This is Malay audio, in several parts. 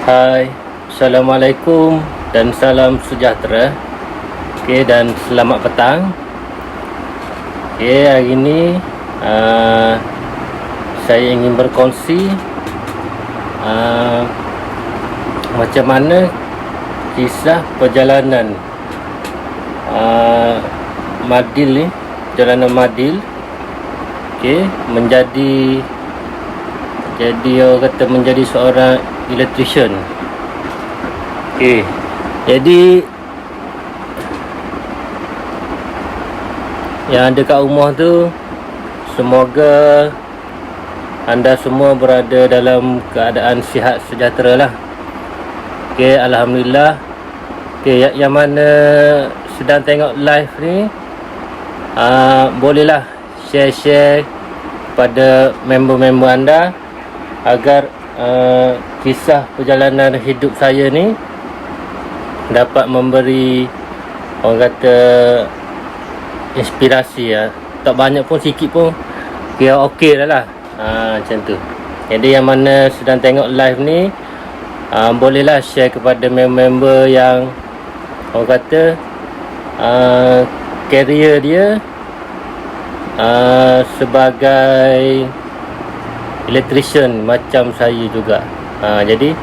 Hai, Assalamualaikum dan salam sejahtera. Dan selamat petang. Hari ini saya ingin berkongsi macam mana kisah perjalanan Madil ni, perjalanan Madil menjadi orang kata menjadi seorang electrician. Jadi yang ada kat rumah tu, semoga anda semua berada dalam keadaan sihat sejahtera lah. Alhamdulillah. Yang mana sedang tengok live ni, bolehlah share pada member-member anda agar kisah perjalanan hidup saya ni dapat memberi, orang kata, inspirasi ya. Tak banyak pun, sikit pun kira okey dah lah. Macam tu. Jadi yang mana sedang tengok live ni, bolehlah share kepada member-member yang, orang kata, career dia sebagai electrician macam saya juga. Jadi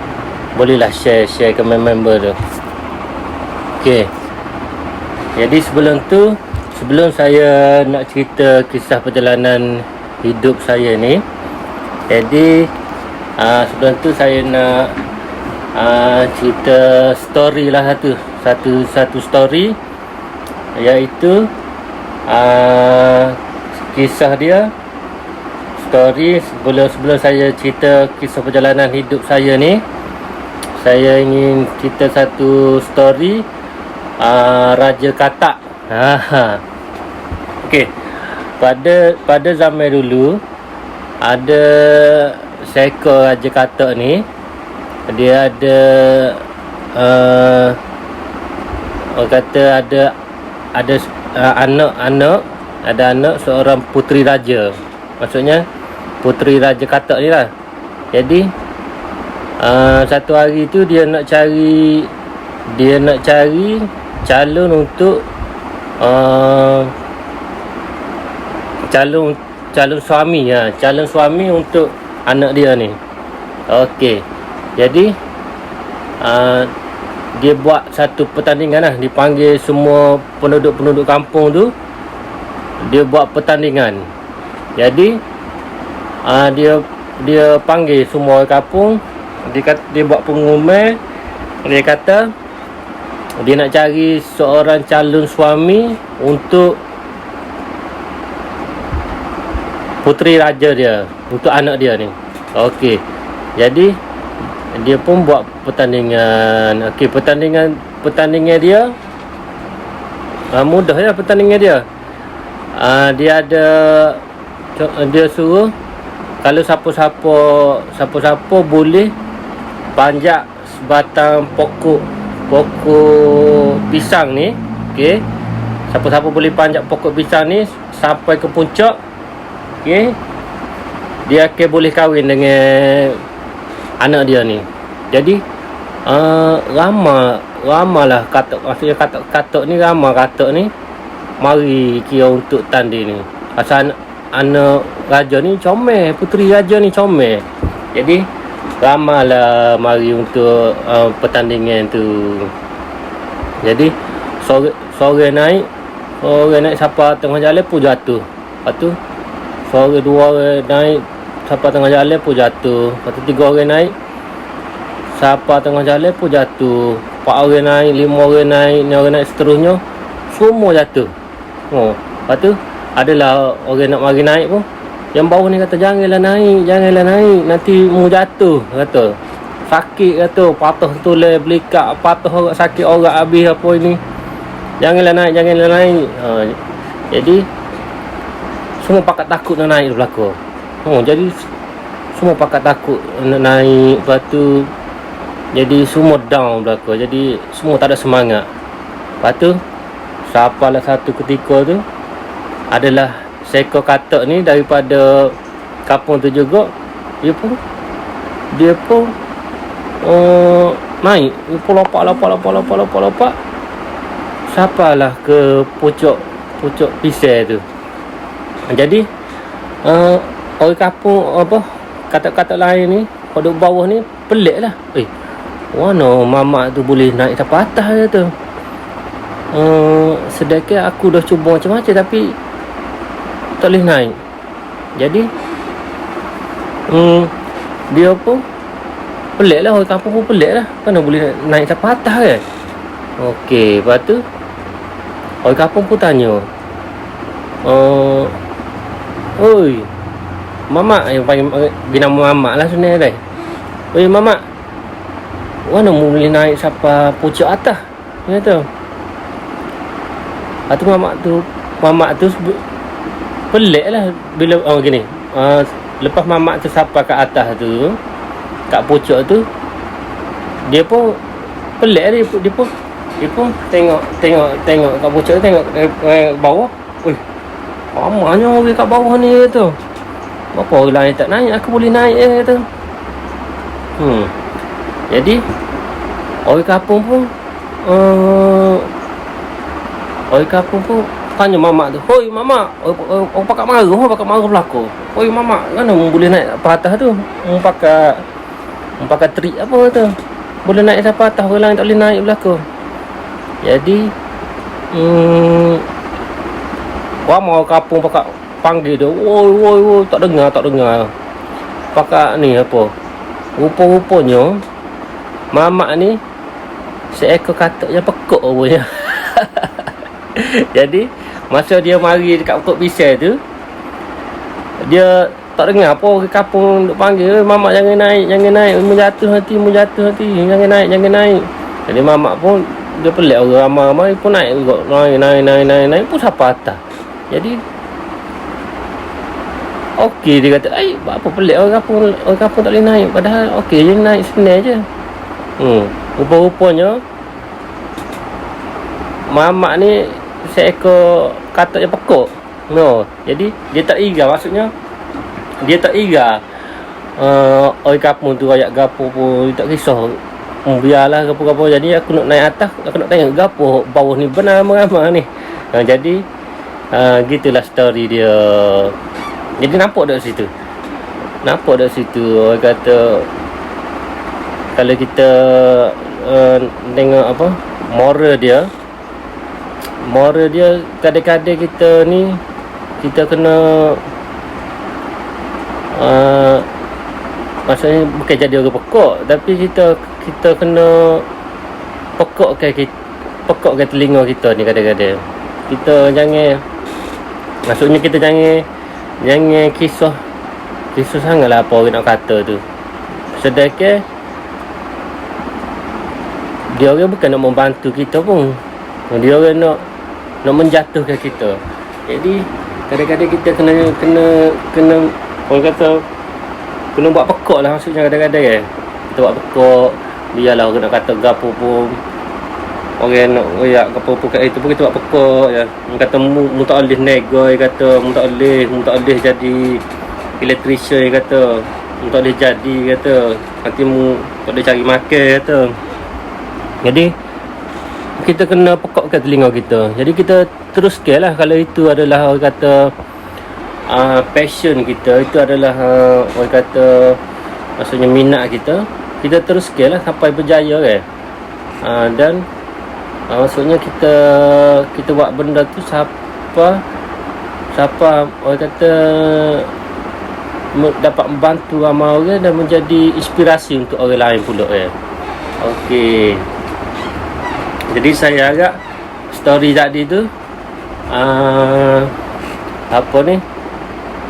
bolehlah share ke member tu. Jadi sebelum saya nak cerita kisah perjalanan hidup saya ni, jadi sebelum tu saya nak cerita story lah, satu story, iaitu kisah dia. Story sebelum saya cerita kisah perjalanan hidup saya ni, saya ingin cerita satu story Raja Katak. Pada zaman dulu ada seekor Raja Katak ni. Dia ada orang kata ada anak seorang puteri raja. Maksudnya puteri Raja Katak ni lah. Jadi satu hari tu dia nak cari calon untuk calon suami, calon suami untuk anak dia ni. Jadi dia buat satu pertandingan lah. Dipanggil semua penduduk kampung tu, dia buat pertandingan. Jadi dia panggil semua orang kampung. Dia buat pengumuman. Dia kata dia nak cari seorang calon suami untuk puteri raja dia, untuk anak dia ni. Jadi dia pun buat pertandingan. Pertandingan dia mudah ya. Pertandingan dia dia suruh kalau siapa-siapa boleh panjat sebatang pokok pisang ni. Siapa-siapa boleh panjat pokok pisang ni sampai ke puncak, dia akan boleh kahwin dengan anak dia ni. Jadi ramalah katak, maksudnya katak ni ramai, katak ni mari kira untuk tanding ni. Asal anak raja ni comel, puteri raja ni comel. Jadi ramalah mari untuk pertandingan tu. Jadi sore naik siapa tengah jalan pun jatuh. Lepas tu sore 2 orang naik, siapa tengah jalan pun jatuh. Lepas tu 3 orang naik, siapa tengah jalan pun jatuh. 4 orang naik, 5 orang naik, 6 orang naik, seterusnya semua jatuh. Lepas tu adalah orang nak mari naik pun, yang bawah ni kata janganlah naik, nanti mu jatuh, kata sakit, kata patah tulang belikat, patah orang, sakit orang habis apa ini, janganlah naik. Jadi semua pakat takut nak naik belakang. Jadi semua pakat takut nak naik. Lepas tu jadi semua down belakang. Jadi semua tak ada semangat. Lepas tu sapalah satu ketika tu adalah seekor katak ni daripada kampung tu juga. Dia pun naik lopak sampailah ke pucuk pisau tu. Jadi orang kampung apa kata-kata lain ni pada bawah ni pelik lah. Mana mamak tu boleh naik sampai atas dia tu. Sedangkan aku dah cuba macam-macam tapi tak boleh naik. Jadi dia pun pelik lah, orang kampung pun pelik lah. Mana boleh naik sampai atas kan. Okey, lepas tu orang kampung pun tanya, oi mamak, yang panggil bina mamak lah sebenarnya. Oi mamak, mana boleh naik sampai pucuk atas? Dia kata. Lepas tu mamak tu pelik lah bila gini. Lepas mamak tu sampai ke atas tu, kat pucuk tu, dia pun pelik dia pun tengok kat pucuk tu, tengok bawah. Ramanya orang kat bawah ni tu. Apa orang lain tak naik, aku boleh naik tu. Jadi orang kampung pun tanya mamak tu, "Hoi mamak, orang pakat marah belako. Hoi mamak, mana boleh naik ke atas tu? Pakai trik apa tu? Boleh naik sampai atas, orang lain tak boleh naik belako." Jadi orang kampung pakat panggil dia, "Woi, tak dengar. Pakat ni apa? Rupa-rupanya mamak ni seekor katak yang pekok rupanya." Jadi masa dia mari dekat pokok pisau tu, dia tak dengar apa orang kampung duk panggil, "Mamak jangan naik, mu jatuh nanti, jangan naik." Jadi mamak pun dia pelik, orang ramai pun naik juga, naik pun sampai atas. Jadi okey, dia kata, apa pelik orang kampung tak boleh naik, padahal okey je naik, senang je. Rupa-rupanya mamak ni seekor katak yang pekok. Jadi dia tak ira, maksudnya dia tak ira orang kampung tu rakyat gapo pun dia tak kisah. Biarlah gapo-gapo, jadi aku nak naik atas, aku nak tengok gapo bawah ni benar ramai ni. Jadi gitulah story dia. Jadi nampak tak situ orang kata, kalau kita tengok apa moral dia kadang-kadang kita kena maksudnya bukan jadi orang pekok, tapi kita kena pekokkan telinga kita ni. Kadang-kadang kita jangan kisah sangatlah apa orang nak kata tu. Sedangkan dia orang bukan nak membantu kita pun, dia orang nak menjatuhkan kita. Jadi kadang-kadang kita kena orang kata kena buat pekok lah, maksudnya kadang-kadang kan kita buat pekok. Biarlah orang nak kata gapo pun, orang nak royak gapo pun kat itu pun kita buat pekok je. Orang kata mu tak boleh negoi, kata mu tak boleh jadi electrician, kata mu tak boleh jadi, kata nanti mu tak boleh cari makan, kata. Jadi kita kena pekokkan telinga kita. Jadi kita teruskan lah, kalau itu adalah orang kata passion kita, itu adalah orang kata maksudnya minat kita teruskan lah sampai berjaya kan. Dan maksudnya kita buat benda tu siapa orang kata dapat membantu ramai orang dan menjadi inspirasi untuk orang lain pula kan. Okey, jadi saya harap story tadi tu apa ni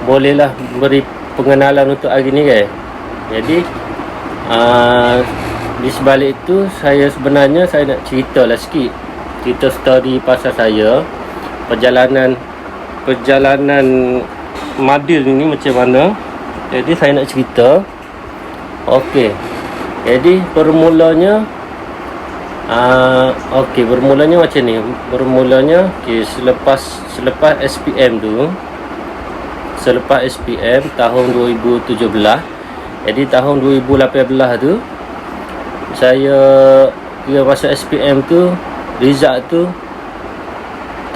bolehlah beri pengenalan untuk hari ni kan. Jadi di sebalik itu saya nak cerita story pasal saya perjalanan Madil ni macam mana. Jadi saya nak cerita. Okey, jadi bermulanya macam ni. Bermulanya selepas SPM tu, selepas SPM tahun 2017. Jadi tahun 2018 tu saya kira masa SPM tu result tu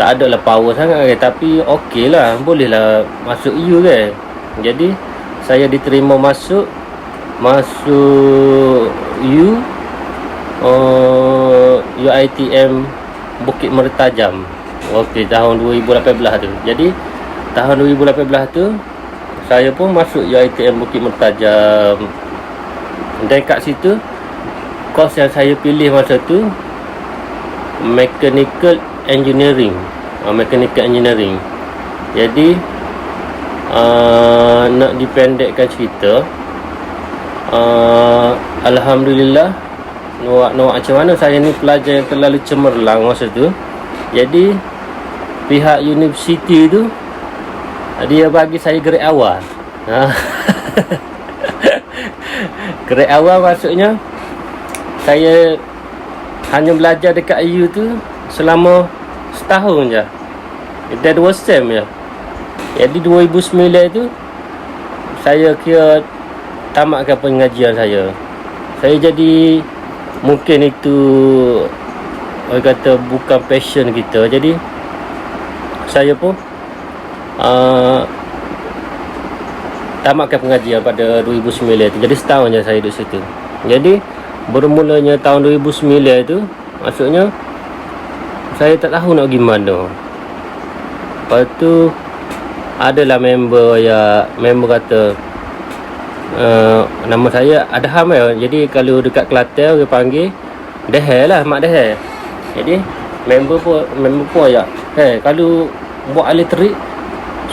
tak ada lah power sangat kan, tapi okey lah, boleh lah masuk U kan. Jadi saya diterima masuk U UiTM Bukit Mertajam. Okey, tahun 2018 tu. Jadi tahun 2018 tu saya pun masuk UiTM Bukit Mertajam. Dan kat situ course yang saya pilih masa tu Mechanical Engineering. Jadi nak dipendekkan cerita, alhamdulillah, nak macam mana, saya ni pelajar yang terlalu cemerlang masa tu. Jadi pihak universiti tu dia bagi saya grade awal. Grade awal maksudnya saya hanya belajar dekat U tu selama setahun je. Dia 2 sem je. Jadi 2009 tu saya kira tamatkan pengajian saya. Saya jadi, mungkin itu orang kata bukan passion kita. Jadi saya pun tamatkan pengajian pada 2009 tu. Jadi setahun je saya duduk situ. Jadi bermulanya tahun 2009 tu, maksudnya saya tak tahu nak pergi mana. Lepas tu adalah member kata nama saya Adham ya. Jadi kalau dekat Kelantan dia panggil Dehel lah, Mak Dehel. Jadi member pun ayat, kalau buat elektrik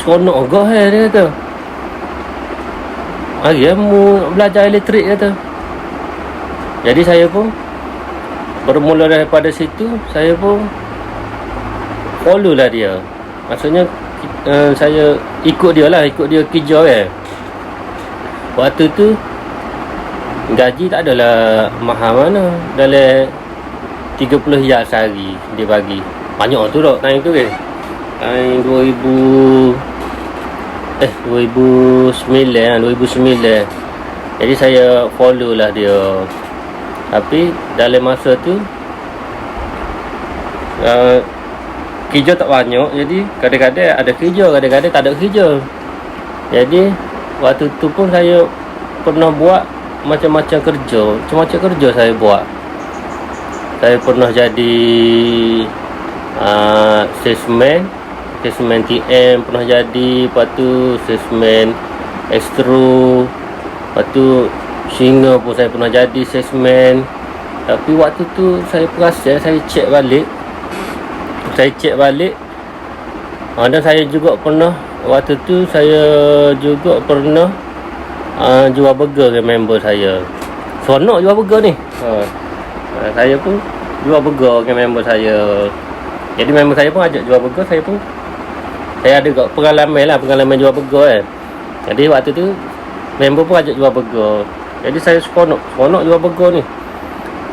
seronok gak dia kata. Hari mu belajar elektrik kata. Jadi saya pun bermula daripada situ, saya pun follow lah dia. Maksudnya saya ikut dia kerja kan. Waktu tu gaji tak adalah mahal mana, dalam 30 riyal sehari dia bagi. Banyak tu tak time tu kan. Time 2009. Jadi saya follow lah dia. Tapi dalam masa tu kerja tak banyak. Jadi kadang-kadang ada kerja, kadang-kadang tak ada kerja. Jadi waktu tu pun saya pernah buat macam-macam kerja. Macam-macam kerja saya buat. Saya pernah jadi salesman TM pernah jadi. Lepas tu salesman Astro. Lepas tu Singa pun saya pernah jadi salesman. Tapi waktu tu saya perasan, saya cek balik. Dan saya juga pernah, waktu tu saya juga pernah jual burger ke member saya. Seronok jual burger ni. Saya pun jual burger ke member saya. Jadi member saya pun ajak jual burger. Saya ada pengalaman jual burger kan. Jadi waktu tu member pun ajak jual burger. Jadi saya seronok jual burger ni.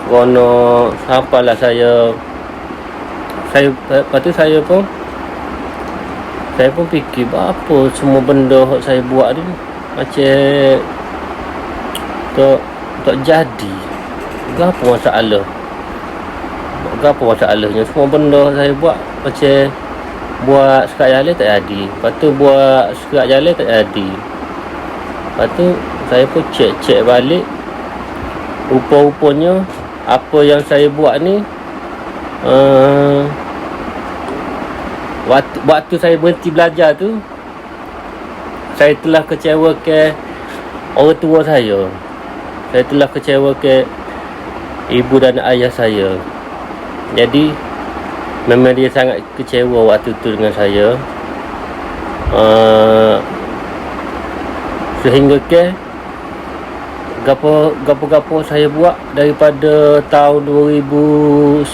Seronok sampailah saya lepas tu saya pun fikir apa semua benda yang saya buat ni macam tak jadi. Apa masalahnya? Semua benda saya buat macam buat sekat jalan tak jadi. Lepas tu buat sekat jalan tak jadi. Lepas tu saya pun cek balik. Rupa-rupanya apa yang saya buat ni, waktu saya berhenti belajar tu, saya telah kecewakan orang tua saya. Saya telah kecewakan ibu dan ayah saya. Jadi memang dia sangat kecewa waktu tu dengan saya. Sehingga ke gapo saya buat daripada tahun 2009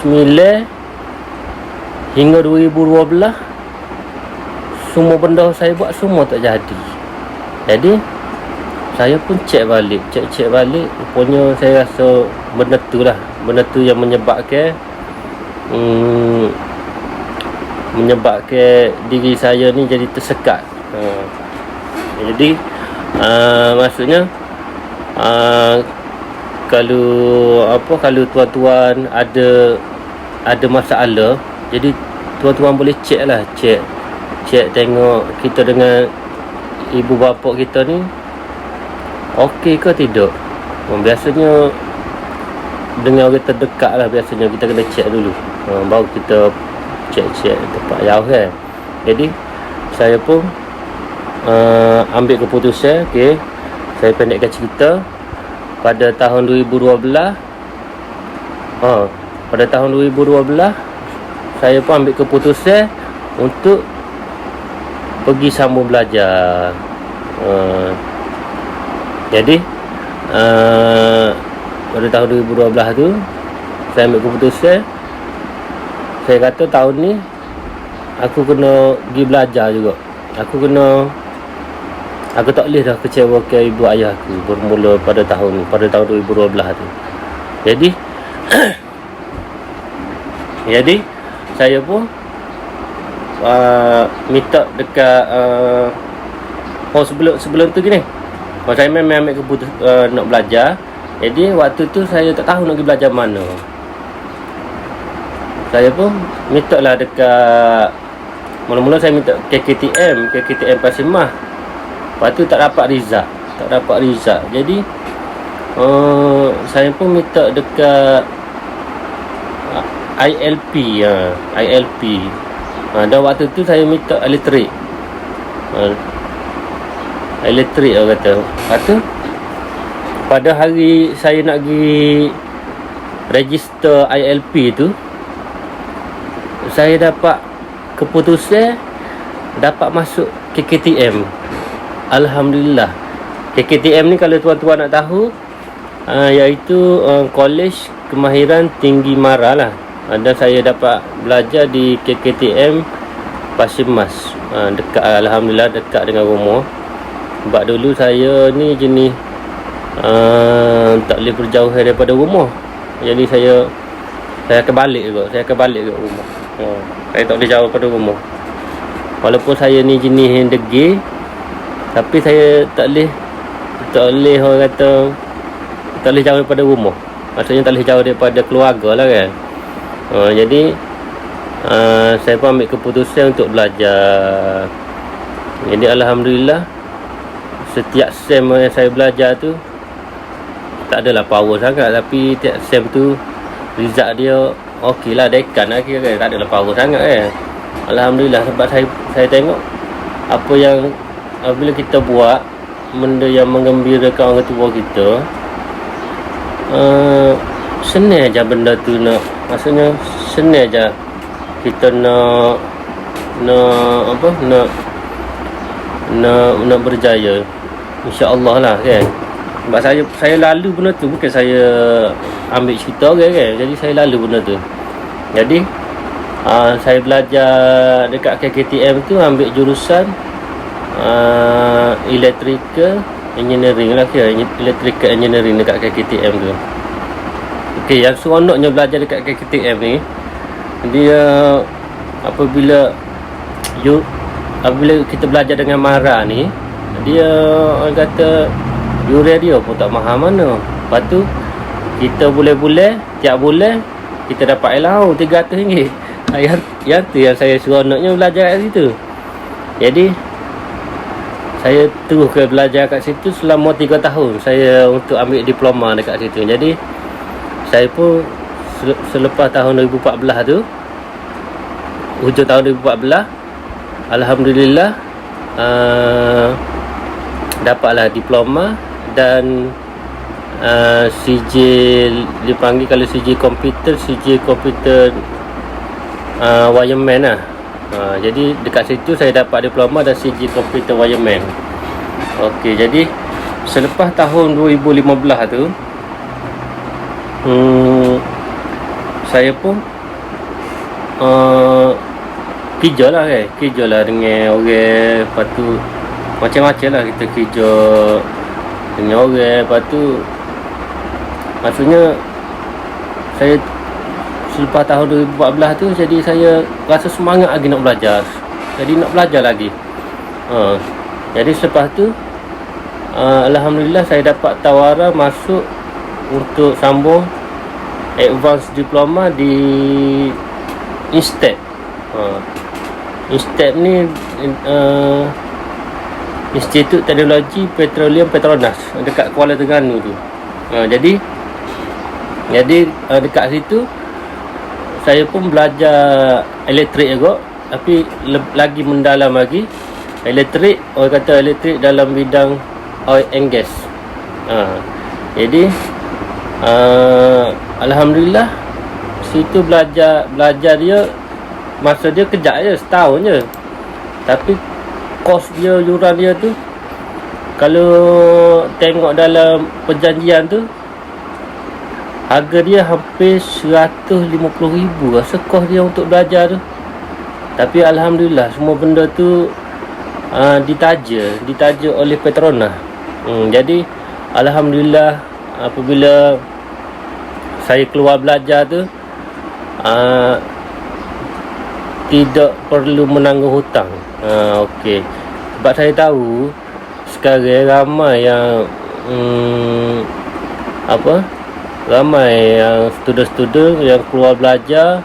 hingga 2012, semua benda saya buat semua tak jadi. Jadi saya pun cek balik. Rupanya saya rasa benda tu yang menyebabkan diri saya ni jadi tersekat. Jadi maksudnya kalau tuan-tuan ada masalah, jadi tuan-tuan boleh cek tengok kita dengan ibu bapa kita ni okey ke tidak. Biasanya dengan orang terdekat lah, biasanya kita kena cek dulu, baru kita cek tempat jauh kan. Jadi saya pun ambil keputusan, okey, saya pendekkan cerita. Pada tahun 2012 saya pun ambil keputusan untuk pergi sambung belajar. Jadi pada tahun 2012 tu saya ambil keputusan, saya kata tahun ni aku kena pergi belajar juga. Aku tak boleh dah kecewakan ibu ayah aku bermula pada tahun 2012 tu. Jadi saya pun minta dekat sebelum tu gini. Saya memang ambil keputusan nak belajar. Jadi waktu tu saya tak tahu nak pergi belajar mana. Saya pun minta lah dekat, mula-mula saya minta KKTM Pasimah. Lepas tu tak dapat result. Jadi saya pun minta dekat ILP. Dan waktu tu saya minta elektrik orang kata. Lepas tu pada hari saya nak pergi register ILP tu, saya dapat keputusan dapat masuk KKTM. Alhamdulillah. KKTM ni kalau tuan-tuan nak tahu, iaitu Kolej Kemahiran Tinggi Mara lah. Dan saya dapat belajar di KKTM Pasimmas, dekat, alhamdulillah dekat dengan rumah. Sebab dulu saya ni jenis tak boleh berjauh daripada rumah. Jadi saya akan balik ke rumah. Saya tak boleh jauh daripada rumah. Walaupun saya ni jenis yang degil, tapi saya tak boleh orang kata tak boleh jauh daripada rumah. Maksudnya tak boleh jauh daripada keluarga lah kan. Jadi saya pun ambil keputusan untuk belajar. Jadi alhamdulillah, setiap sem yang saya belajar tu tak adalah power sangat, tapi tiap sem tu result dia okey lah, dekan lah kira kan. Tak adalah power sangat kan. Alhamdulillah, sebab saya tengok apa yang bila kita buat benda yang menggembirakan orang tua kita, senang je benda tu nak, maksudnya senang je kita nak berjaya, insya-Allah lah kan. Sebab saya lalu benda tu, bukan saya ambil cerita orang kan. Jadi saya lalu benda tu. Jadi saya belajar dekat KKTM tu, ambil jurusan electrical engineering lah kira, electrical engineering dekat KKTM tu. Okey, yang seronoknya belajar dekat KKTM ni, dia apabila kita belajar dengan Mara ni, dia orang kata dia pun tak faham mana. Lepas tu kita tiap bulan kita dapat allowance RM300. Yang tu yang saya seronoknya belajar kat situ. Jadi saya terus ke belajar kat situ selama 3 tahun saya untuk ambil diploma dekat situ. Jadi saya pun selepas tahun 2014 tu, hujung tahun 2014, alhamdulillah dapatlah diploma dan sijil, dipanggil kalau sijil komputer wireman lah. Jadi dekat situ saya dapat diploma dan sijil komputer wireman. Okey, jadi selepas tahun 2015 tu saya pun kerja lah dengan orang. Lepas tu macam-macam lah kita kerja dengan orang. Lepas tu maksudnya saya selepas tahun 2014 tu, jadi saya rasa semangat lagi nak belajar. Jadi nak belajar lagi. Jadi selepas tu alhamdulillah saya dapat tawaran masuk untuk sambung advanced diploma di INSTEP. INSTEP ni Institut Teknologi Petroleum Petronas dekat Kuala Terengganu tu. Jadi dekat situ saya pun belajar elektrik juga, tapi lagi mendalam lagi elektrik, orang kata elektrik dalam bidang oil and gas. Jadi alhamdulillah situ belajar dia, masa dia kejap je, setahun je, tapi kos dia, yuran dia tu, kalau tengok dalam perjanjian tu, harga dia hampir 150,000 rasa kos dia untuk belajar tu. Tapi alhamdulillah semua benda tu ditaja oleh Petronas. Jadi alhamdulillah apabila saya keluar belajar tu, tidak perlu menanggung hutang. Okey. Sebab saya tahu sekarang ramai yang ramai yang student-student yang keluar belajar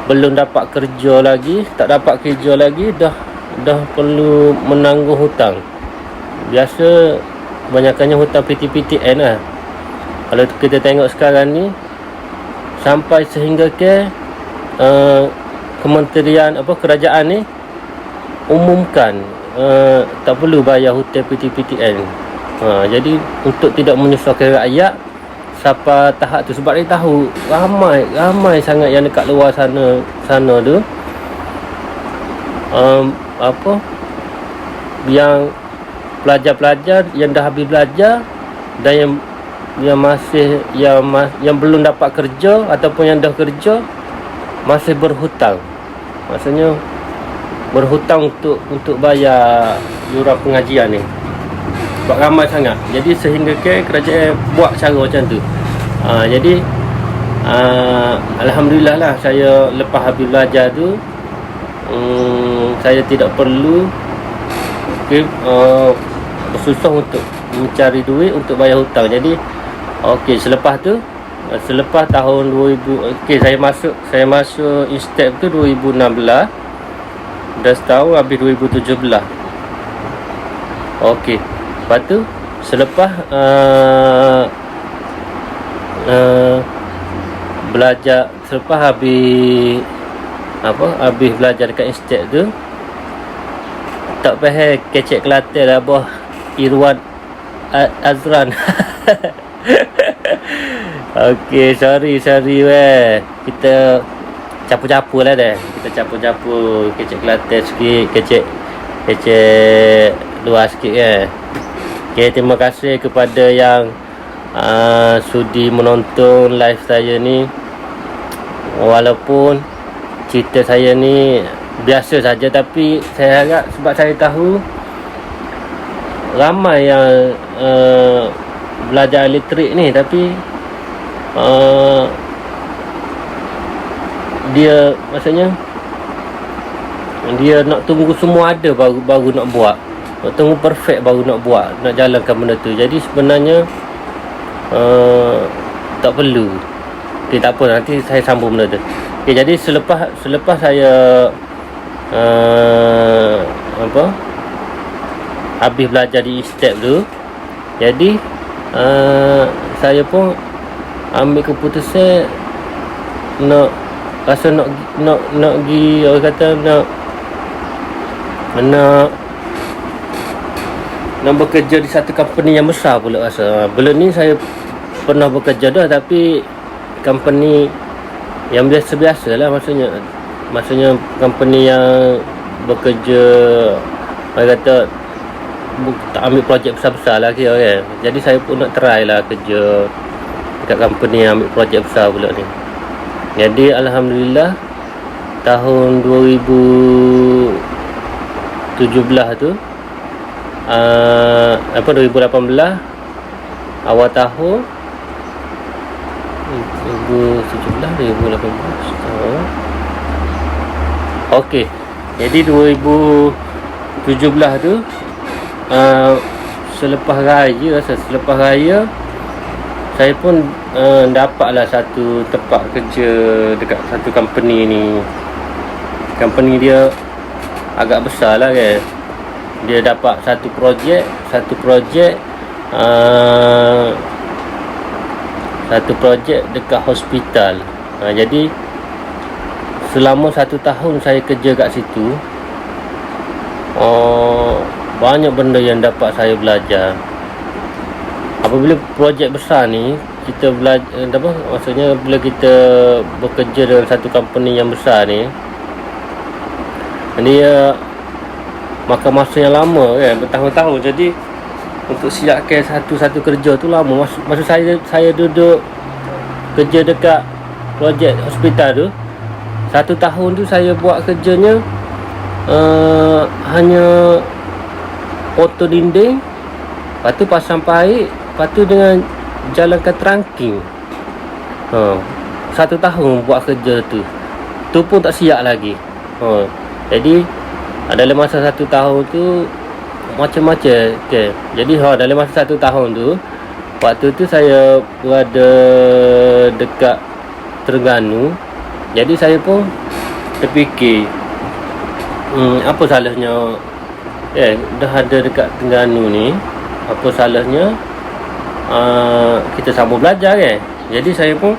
belum dapat kerja lagi, tak dapat kerja lagi, dah perlu menanggung hutang. Biasa banyakkannya hutang PTPTN lah. Kalau kita tengok sekarang ni, sampai sehingga ke kementerian kerajaan ni umumkan tak perlu bayar hutang PTPTN. Jadi untuk tidak menyusahkan rakyat sampai tahap tu, sebab dia tahu ramai sangat yang dekat luar sana tu yang pelajar-pelajar yang dah habis belajar dan yang belum dapat kerja ataupun yang dah kerja masih berhutang. Maksudnya berhutang untuk bayar yuran pengajian ni. Sebab ramai sangat. Jadi sehingga kerajaan buat cara macam tu. Jadi alhamdulillah lah, saya lepas habis belajar tu, saya tidak perlu bersusah untuk mencari duit untuk bayar hutang. Jadi selepas tahun 2000, saya masuk INSTEP tu 2016, dah setahun habis 2017. Lepas tu selepas belajar, selepas habis belajar dekat INSTEP tu, tak faham kecek Kelantan lah boh Irwan Azran. Sorry weh. Kita capu-capu lah dah. Kita capu-capu kecek Kelantan sikit, kecek luar sikit kan. Terima kasih kepada yang sudi menonton live saya ni. Walaupun cerita saya ni biasa saja, tapi saya harap, sebab saya tahu ramai yang belajar elektrik ni, tapi dia maksudnya dia nak tunggu semua ada baru nak buat, nak tunggu perfect baru nak buat, nak jalankan benda tu. Jadi sebenarnya tak perlu. Tak apa, nanti saya sambung benda tu. Jadi selepas saya habis belajar di INSTEP tu, jadi saya pun ambil keputusan nak pergi, orang kata nak bekerja di satu company yang besar pula rasa. Belum ni saya pernah bekerja dah, tapi company yang biasa-biasa lah, maksudnya company yang bekerja, orang kata tak ambil projek besar-besar lah kira kan. Jadi saya pun nak try lah kerja dekat company yang ambil projek besar pula ni. Jadi alhamdulillah tahun 2017 tu 2018 awal tahun 2017 2018 jadi 2017 tu selepas raya saya pun dapatlah satu tempat kerja dekat satu company ni. Company dia agak besar lah kan. Dia dapat satu projek dekat hospital. Jadi selama 1 tahun saya kerja kat situ, banyak benda yang dapat saya belajar. Apabila projek besar ni, kita belajar maksudnya bila kita bekerja dengan satu company yang besar ni, dia makan masa yang lama kan, bertahun-tahun. Jadi untuk siapkan satu kerja tu lama. Masa saya duduk kerja dekat projek hospital tu, 1 tahun tu saya buat kerjanya hanya potong dinding, lepas tu pasang paip, lepas tu dengan jalankan trunking. 1 tahun buat kerja tu pun tak siap lagi. Jadi dalam masa 1 tahun tu macam-macam. Okay. Jadi dalam masa 1 tahun tu, waktu tu saya berada dekat Terengganu. Jadi saya pun terfikir, apa salahnya dah ada dekat Terengganu ni, apa salahnya kita sambung belajar kan. Jadi saya pun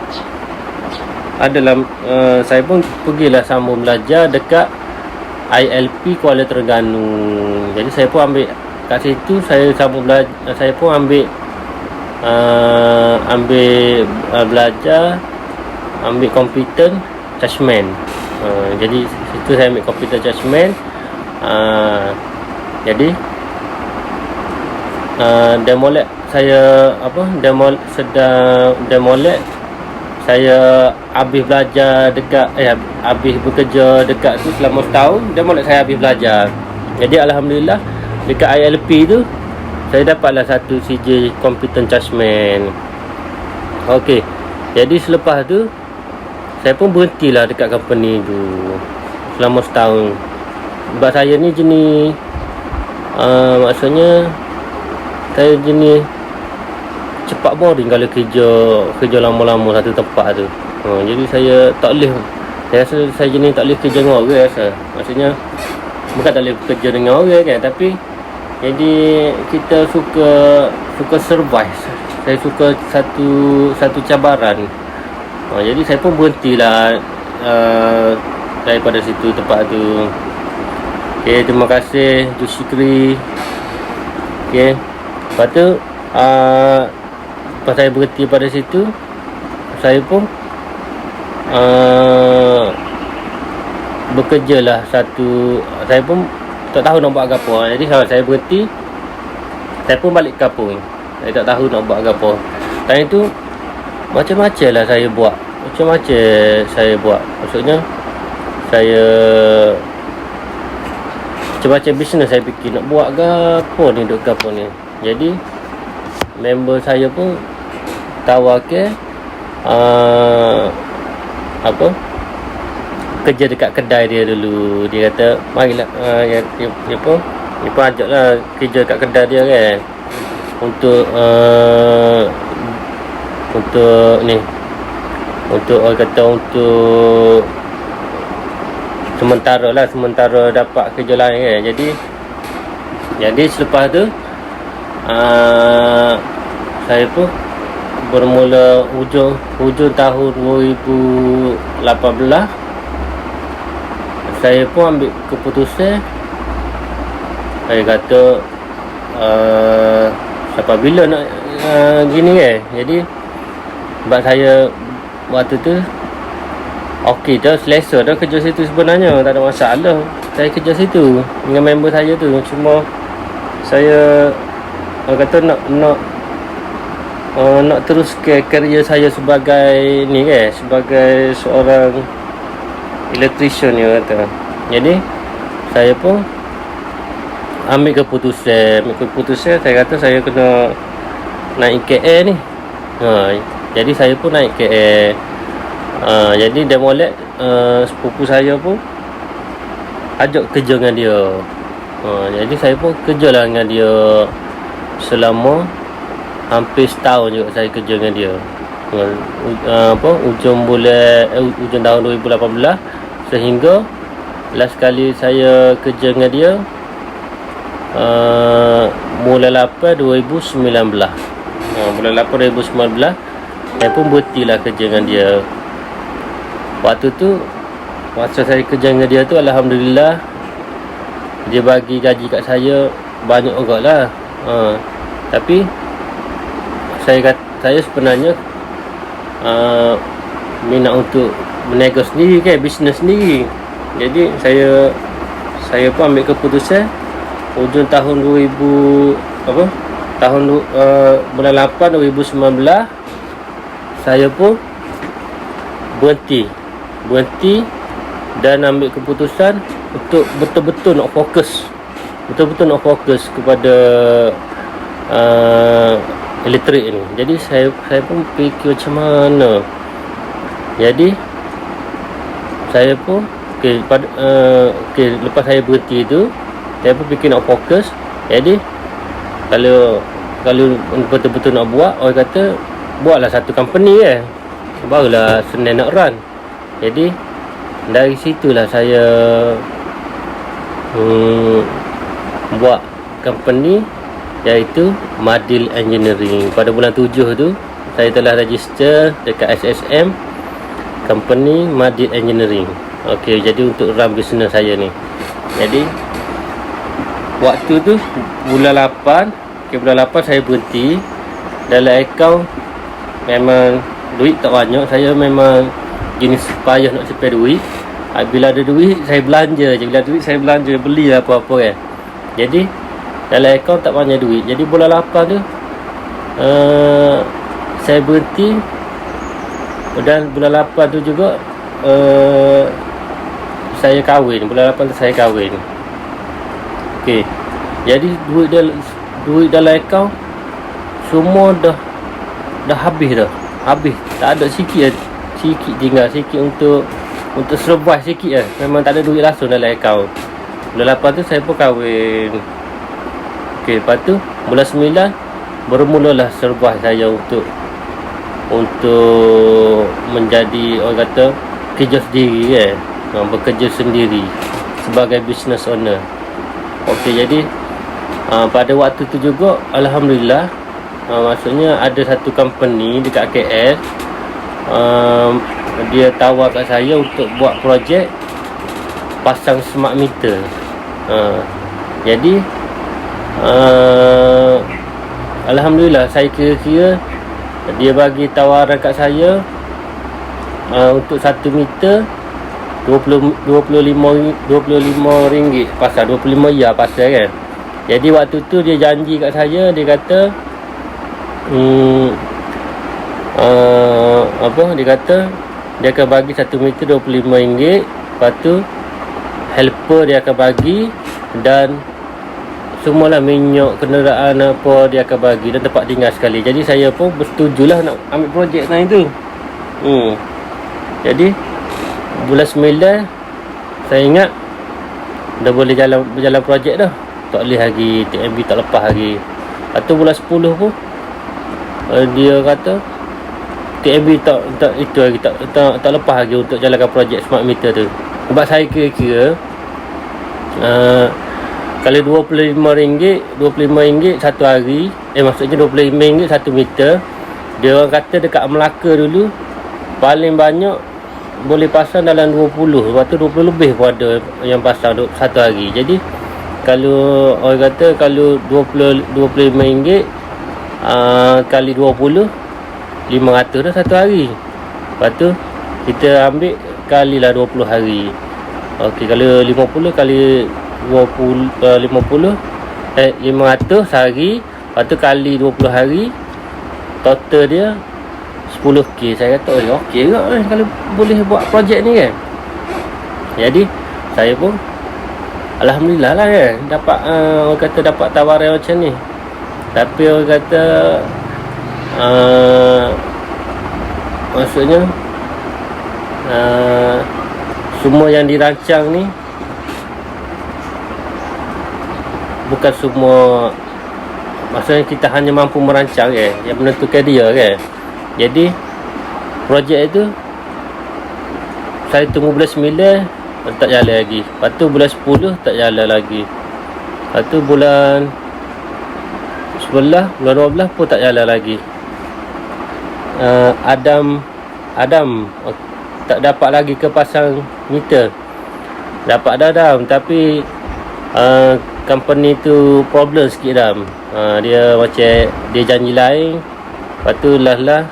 saya pun pergilah sambung belajar dekat ILP Kuala Terengganu. Jadi saya pun ambil kat situ, saya sambung belajar. Saya pun ambil belajar, ambil computer judgement. Jadi situ saya ambil computer judgement. Jadi demolek saya demolek saya habis belajar dekat habis bekerja dekat tu selama setahun. Demolek saya habis belajar. Jadi alhamdulillah dekat ILP tu saya dapatlah satu CJ computer judgement. Okey. Jadi selepas tu saya pun berhentilah dekat company tu selama setahun. Sebab saya ni jenis maksudnya saya jenis cepat boring kalau kerja lama-lama satu tempat tu. Jadi saya tak boleh. Saya rasa saya jenis tak boleh kerja dengan orang rasa. Maksudnya bukan tak boleh bekerja dengan orang kan, tapi jadi kita suka survive. Saya suka satu cabaran. Jadi saya pun berhentilah daripada situ tempat tu. Okay, terima kasih Jushikri. Okay, lepas tu lepas saya berhenti pada situ, saya pun bekerjalah saya pun tak tahu nak buat apa. Jadi saya berhenti, saya pun balik kampung. Saya tak tahu nak buat apa. Dan itu macam-macam lah saya buat. Maksudnya saya macam-macam bisnes saya fikir nak buat ke apa ni, duk ke apa ni. Jadi member saya pun tawar ke kerja dekat kedai dia dulu. Dia kata marilah dia pun ajaklah kerja dekat kedai dia kan, untuk ni, untuk orang kata untuk sementara dapat kerja lain kan. Jadi selepas tu saya pun bermula hujung tahun 2018 saya pun ambil keputusan. Saya kata sampai bila nak gini kan. Jadi sebab saya waktu tu okey dah, selesa dah kerja situ sebenarnya, tak ada masalah. Saya kerja situ dengan member saya tu. Cuma saya kata nak teruskan kerja saya sebagai ni kan, sebagai seorang electrician dia kata. Jadi saya pun ambil keputusan. Saya kata saya kena naik KL ni. Jadi saya pun naik KL. Jadi demolek sepupu saya pun ajak kerja dengan dia. Jadi saya pun kerjalah dengan dia selama hampir setahun juga saya kerja dengan dia. Ujung tahun 2018 sehingga last kali saya kerja dengan dia bulan 8 2019. Bulan 8 2019 saya pun berhentilah kerja dengan dia. Waktu tu masa saya kerja dengan dia tu, alhamdulillah dia bagi gaji kat saya banyak juga lah. Tapi saya sebenarnya minat untuk berniaga sendiri kan, bisnes sendiri. Jadi saya pun ambil keputusan hujung tahun 2000 bulan 8 2019 saya pun berhenti dan ambil keputusan untuk betul-betul nak fokus kepada elektrik ni. Jadi saya pun fikir macam mana. Jadi saya pun lepas saya berhenti tu, saya pun fikir nak fokus. Jadi kalau betul-betul nak buat, orang kata buatlah satu company barulah senang nak run. Jadi dari situlah saya buat company, iaitu Madil Engineering. Pada bulan 7 tu saya telah register dekat SSM, company Madil Engineering. Okey, jadi untuk run bisnes saya ni. Jadi waktu tu bulan 8 saya berhenti. Dalam akaun memang duit tak banyak. Saya memang jenis payah nak simpan duit. Bila ada duit saya belanja je. Bila duit saya belanja, belilah apa-apa kan. Jadi dalam akaun tak banyak duit. Jadi bulan 8 tu saya berhenti. Dan bulan 8 tu juga saya kahwin. Bulan 8 tu saya kahwin. Okey. Jadi duit dalam akaun semua dah habis dah. Tak ada sikit tinggal sikit untuk survive sikit lah. Memang tak ada duit langsung dalam akaun. Bulan 8 tu saya pun kahwin. Okey, lepas tu bulan 9 bermulalah survive saya untuk menjadi, orang kata, kerja sendiri bekerja sendiri sebagai business owner. Okey, jadi pada waktu tu juga alhamdulillah, maksudnya ada satu company dekat KL, dia tawar kat saya untuk buat projek pasang smart meter. Jadi alhamdulillah, saya kira dia bagi tawaran kat saya untuk 1 meter 25 ringgit pasal 25 ya pasal kan. Jadi waktu tu dia janji kat saya, dia kata dia kata dia akan bagi 1 meter 25 ringgit. Lepas tu helper dia akan bagi, dan semualah minyak kenderaan apa dia akan bagi, dan tempat tinggal sekali. Jadi saya pun bersetujulah nak ambil projek time tu. Jadi bulan 9 saya ingat dah boleh berjalan projek dah. Tak boleh lagi, TMB tak lepas lagi. Lepas tu bulan 10 pun dia kata TMB tak lepas lagi untuk jalankan projek smart meter tu. Sebab saya kira kalau RM25 satu hari, maksudnya RM25 1 meter, dia orang kata dekat Melaka dulu paling banyak boleh pasang dalam 20. Lepas tu 20 lebih pun ada yang pasang satu hari. Jadi kalau orang kata kalau RM25 kali 20, 500 dah satu hari. Lepas tu kita ambil kalilah 20 hari. Okey, kalau 50 kali 500 sehari. Lepas tu kali 20 hari, total dia 10k. Saya kata okey juga kalau boleh buat projek ni kan. Jadi saya pun alhamdulillah lah kan, dapat orang kata dapat tawaran macam ni. Tapi orang kata maksudnya semua yang dirancang ni bukan semua maksudnya kita hanya mampu merancang yang menentukan dia kan. Jadi projek itu saya tunggu bulan 9 tak jalan lagi. Lepas tu bulan 10 tak jalan lagi. Lepas tu bulan 11, bulan 12 pun tak jalan lagi. Adam tak dapat lagi ke pasang meter. Dapat dah Adam, tapi company tu problem sikit Adam. Dia macam dia janji lain. Lepas tu lah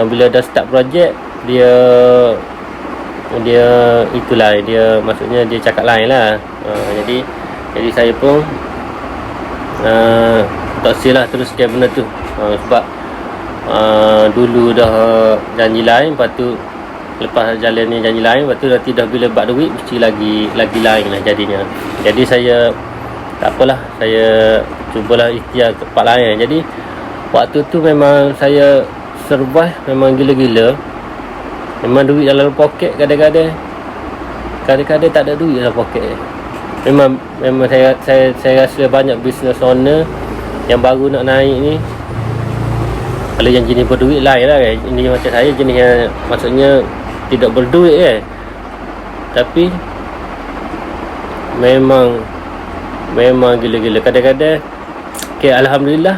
bila dah start projek dia itulah dia, maksudnya dia cakap lain lah. Jadi saya pun tak silah teruskan benda tu, sebab dulu dah janji lain, lepas tu lepas jalan ni janji lain, lepas tu nanti dah bila bak duit mesti lagi lain lah jadinya. Jadi saya tak apalah, saya cubalah ikhtiar tempat lain. Jadi waktu tu memang saya survive memang gila-gila. Memang duit dalam poket kadang-kadang tak ada duit dalam poket. Memang saya rasa banyak business owner yang baru nak naik ni, kalau yang jenis berduit lain lah kan. Ini macam saya jenis yang maksudnya tidak berduit kan. Tapi memang gila-gila kadang-kadang. Okay, Alhamdulillah,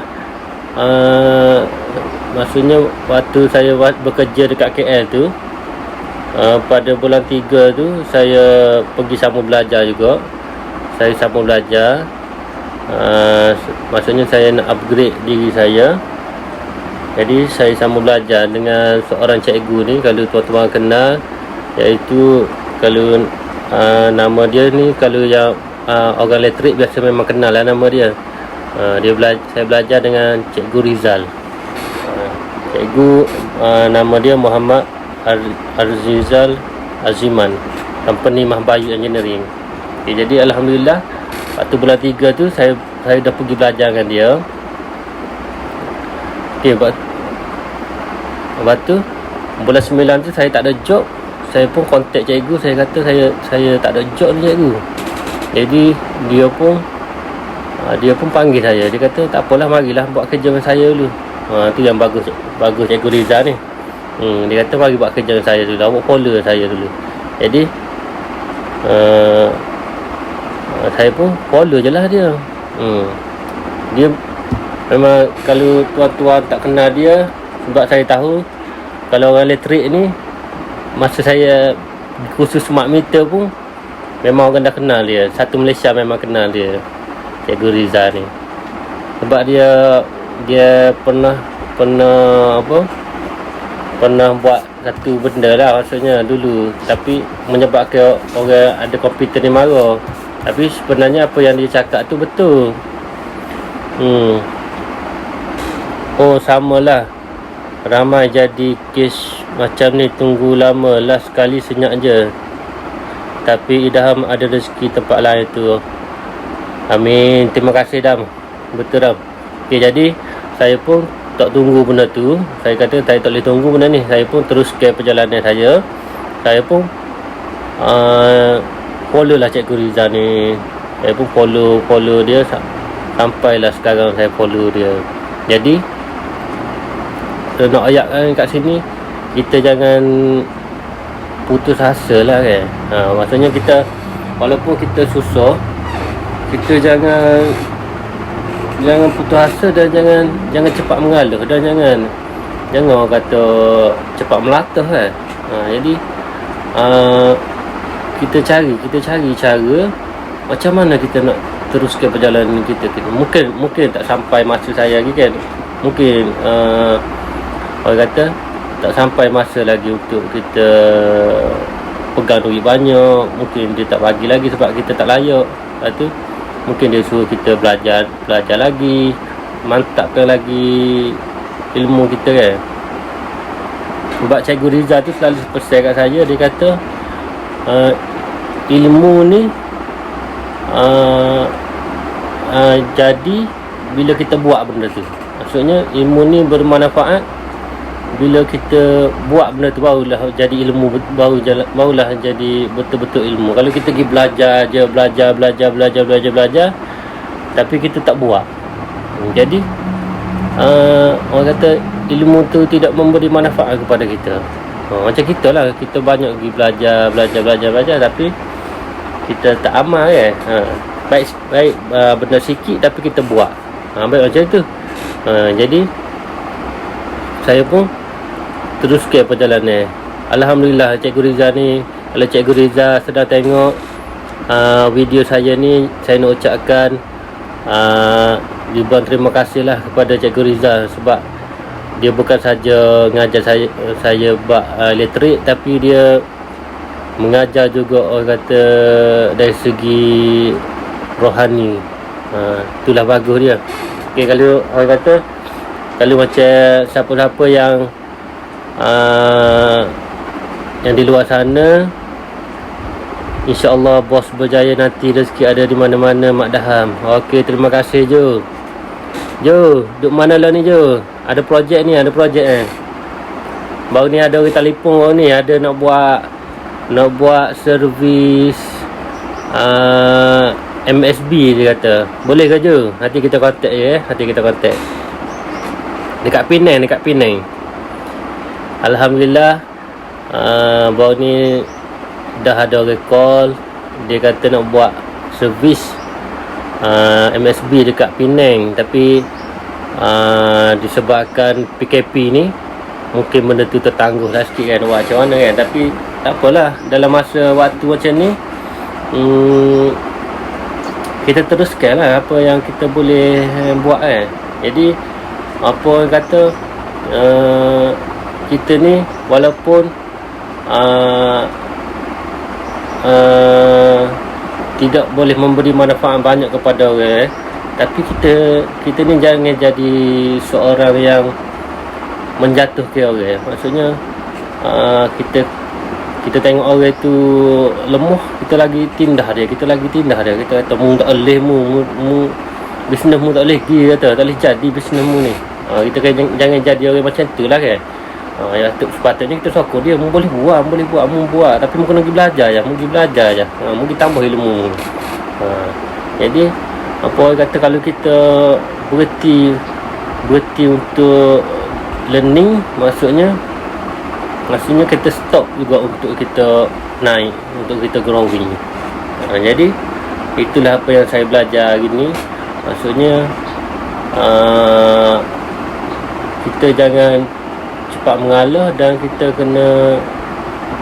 maksudnya waktu saya bekerja dekat KL tu, pada bulan 3 tu saya pergi sambung belajar juga. Saya sambung belajar, maksudnya saya nak upgrade diri saya. Jadi saya sambung belajar dengan seorang cikgu ni, kalau tuan-tuan kenal, iaitu kalau nama dia ni, kalau yang orang elektrik biasa memang kenal lah nama dia. Saya belajar dengan Cikgu Rizal. Cikgu nama dia Muhammad Arzizal Aziman, company Mahbayu Engineering. Okay, jadi Alhamdulillah waktu bulan 3 tu saya dah pergi belajar dengan dia. Okay, lepas tu bulan 9 tu saya tak ada job. Saya pun kontak cikgu, saya kata saya tak ada job ni cikgu. Jadi dia pun panggil saya. Dia kata tak apalah, marilah buat kerja dengan saya dulu. Tu yang bagus Cikgu Rizal ni. Dia kata mari buat kerja dengan saya dulu, awak follow saya dulu. Jadi saya pun follow je lah dia. Dia memang, kalau tuan-tuan tak kenal dia, sebab saya tahu kalau orang elektrik ni, masa saya khusus smart meter pun memang orang dah kenal dia. Satu Malaysia memang kenal dia, Cikgu Rizal ni. Sebab dia pernah buat satu benda lah maksudnya dulu, tapi menyebabkan orang ada komputer ni marah. Tapi sebenarnya apa yang dia cakap tu betul. Oh, samalah, ramai jadi kes macam ni, tunggu lama lah, sekali senyap je. Tapi Idham ada rezeki tempat lain tu. Amin. Terima kasih Dam. Betul Dam. Okay, jadi saya pun tak tunggu benda tu. Saya kata saya tak boleh tunggu benda ni. Saya pun teruskan perjalanan saya. Saya pun follow lah Cikgu Rizal ni. Saya pun follow dia sampailah sekarang saya follow dia. Jadi nak ayatkan kat sini, kita jangan putus asa lah kan. Maksudnya kita, walaupun kita susah, kita jangan putus asa, dan jangan cepat mengaluh, dan jangan orang kata cepat melatah kan. Jadi kita cari cara macam mana kita nak teruskan perjalanan kita. Mungkin tak sampai masa saya lagi kan. Mungkin orang kata tak sampai masa lagi untuk kita pegang duit banyak. Mungkin dia tak bagi lagi sebab kita tak layak. Lepas tu mungkin dia suruh kita belajar lagi, mantapkan lagi ilmu kita kan. Sebab Cikgu Rizal tu selalu pesan kat saya, dia kata ilmu ni jadi bila kita buat benda tu. Maksudnya ilmu ni bermanfaat bila kita buat benda tu, barulah jadi ilmu, barulah jadi betul-betul ilmu. Kalau kita pergi belajar je, belajar, tapi kita tak buat, Jadi orang kata ilmu tu tidak memberi manfaat kepada kita. Macam kita lah, kita banyak pergi belajar, tapi kita tak amal kan. Baik benda sikit tapi kita buat. Baik macam tu. Jadi saya pun teruskan perjalanan. Alhamdulillah Cikgu Riza ni, kalau Cikgu Riza sedang tengok video saya ni, saya nak ucapkan ribuan terima kasih lah kepada Cikgu Riza, sebab dia bukan saja mengajar saya bab elektrik, tapi dia mengajar juga orang kata dari segi rohani. Itulah bagus dia. Okay, kalau orang kata, kalau macam siapa-siapa yang di luar sana, InsyaAllah bos berjaya nanti, rezeki ada di mana-mana Mak Daham. Okey, terima kasih Jo. Jo, duduk mana lah ni Jo? Ada projek ni, baru ni ada orang telefon baru ni, ada nak buat servis MSB dia kata. Boleh ke Jo? Nanti kita kontak je dekat Penang. Alhamdulillah, baru ni dah ada orang call. Dia kata nak buat servis MSB dekat Penang, tapi disebabkan PKP ni mungkin benda tu tertangguh lah sikit kan, buat macam mana kan. Tapi tak apalah, dalam masa waktu macam ni kita teruskan lah apa yang kita boleh buat kan. Jadi apa orang kata, kita ni walaupun tidak boleh memberi manfaat banyak kepada orang, tapi kita ni jangan jadi seorang yang menjatuhkan orang. Maksudnya kita tengok orang tu lemah, kita lagi tindah dia, kita kata mu tak boleh, mu bisnes mu tak boleh pergi, kata tak boleh jadi bisnes mu ni. Kita kan jangan jadi orang macam tu lah kan. Ya, sepatutnya kita sokong dia, mu boleh buat, mu buat, tapi mu kena pergi belajar je, mu pergi tambah ilmu. Jadi apa orang kata, kalau kita berhenti untuk learning, maksudnya kita stop juga untuk kita naik, untuk kita growing. Jadi itulah apa yang saya belajar hari ni. Maksudnya kita jangan cepat mengalah, dan kita kena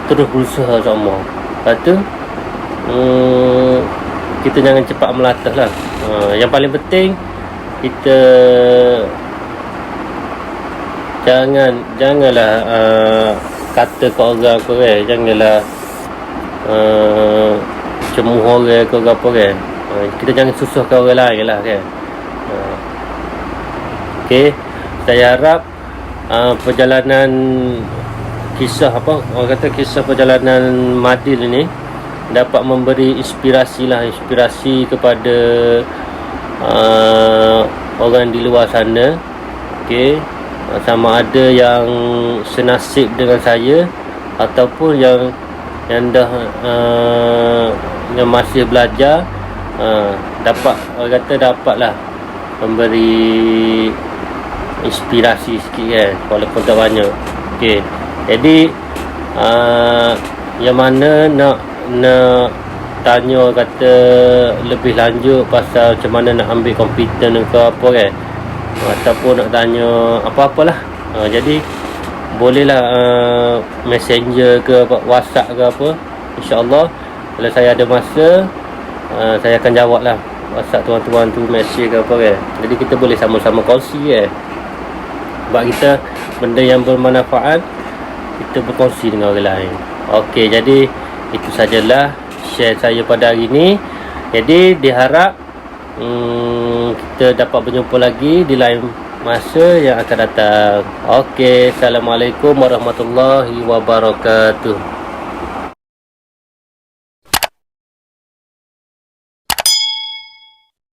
terus berusaha sama. Lepas tu kita jangan cepat melatah lah. Yang paling penting, kita janganlah kata ke orang apa kan, janganlah cemuh orang ke apa kan. Kita jangan susahkan orang lain lah kan. Okey, saya harap perjalanan kisah perjalanan Madil ni dapat memberi inspirasi kepada orang di luar sana. Okey, sama ada yang senasib dengan saya ataupun yang yang masih belajar, dapatlah memberi inspirasi sikit kan, walaupun tak banyak. Okey, jadi yang mana nak tanya kata lebih lanjut pasal macam mana nak ambil komputer ke apa kan, ataupun nak tanya apa-apalah, jadi bolehlah messenger ke WhatsApp ke apa. InsyaAllah kalau saya ada masa, saya akan jawab lah WhatsApp tuan-tuan tu, mesej ke apa kan. Jadi kita boleh sama-sama kongsi kan. Sebab kita benda yang bermanfaat, kita berkongsi dengan orang lain. Okey, jadi itu sajalah share saya pada hari ini. Jadi diharap kita dapat berjumpa lagi di lain masa yang akan datang. Okey, Assalamualaikum warahmatullahi wabarakatuh.